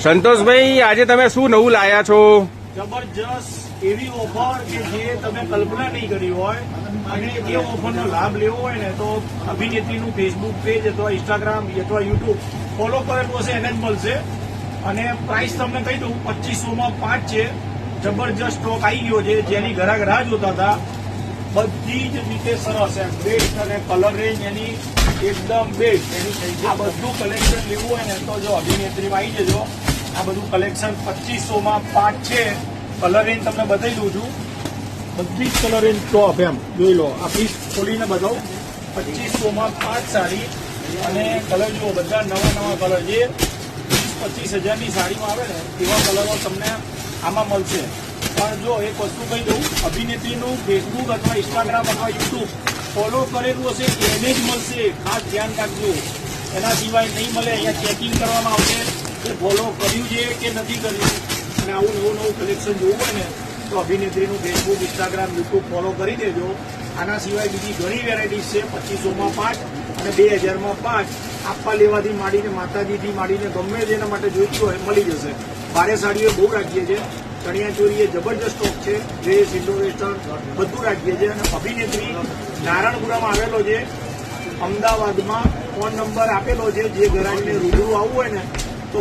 સંતોષભાઈ, આજે તમે શું નવું લાયા છો? જબરજસ્ત એવી ઓફર કે જે તમે કલ્પના નહીં કરી હોય, અને એ ઓફરનો લાભ લેવો હોય ને તો અભિનેત્રીનું ફેસબુક પેજ અથવા ઇન્સ્ટાગ્રામ અથવા યુટ્યુબ ફોલો કરેલું હશે એને જ મળશે. અને પ્રાઇસ તમને કહી દઉં, 2500માં 5 છે. જબરજસ્ત સ્ટોક આવી ગયો છે, જેની ઘરાક રાહ જોતા હતા. બધી જ રીતે સરસ એમ બેસ્ટ, અને કલર રેન્જ એની એકદમ બેસ્ટ. આ બધું કલેક્શન લેવું હોય ને તો જો અભિનેત્રીમાં આવી જજો. આ બધું કલેક્શન 2500માં 5 છે. કલર રેન્જ તમને બતાવી દઉં છું. બધી જ કલર રેન્જ ટોપ એમ જોઈ લો. આ પીસ ખોલીને બતાવું. 2500માં 5 સાડી, અને કલર જુઓ, બધા નવા નવા કલર. જે 20-25 હજારની સાડીમાં આવે ને એવા કલરો તમને આમાં મળશે. પણ જો એક વસ્તુ કહી દઉં, અભિનેત્રીનું ફેસબુક અથવા ઇન્સ્ટાગ્રામ અથવા યુટ્યુબ ફોલો કરેલું હશે એને જ મળશે. ખાસ ધ્યાન રાખજો, એના સિવાય નહીં મળે. અહીંયા ચેકિંગ કરવામાં આવશે કે ફોલો કર્યું છે કે નથી કર્યું. અને આવું નવું કલેક્શન જોવું હોય ને તો અભિનેત્રીનું ફેસબુક, ઇન્સ્ટાગ્રામ, યુટ્યુબ ફોલો કરી દેજો. આના સિવાય બીજી ઘણી વેરાયટીઝ છે. 2500માં 5 અને 2000માં 5. આપવા લેવાથી માંડીને, માતાજીથી માંડીને ગમે તેના માટે જોઈતું હોય મળી જશે. ભારે સાડીઓ બહુ રાખીએ છીએ. ચણિયા ચોરી એ જબરજસ્ત સ્ટોક છે. ડ્રેસ, ઇન્ડો વેસ્ટર્ન બધું રાખીએ છીએ. અને અભિનેત્રી નારણપુરામાં આવેલો છે, અમદાવાદમાં. ફોન નંબર આપેલો છે. જે ઘરાકને રૂબરૂ આવવું હોય ને તો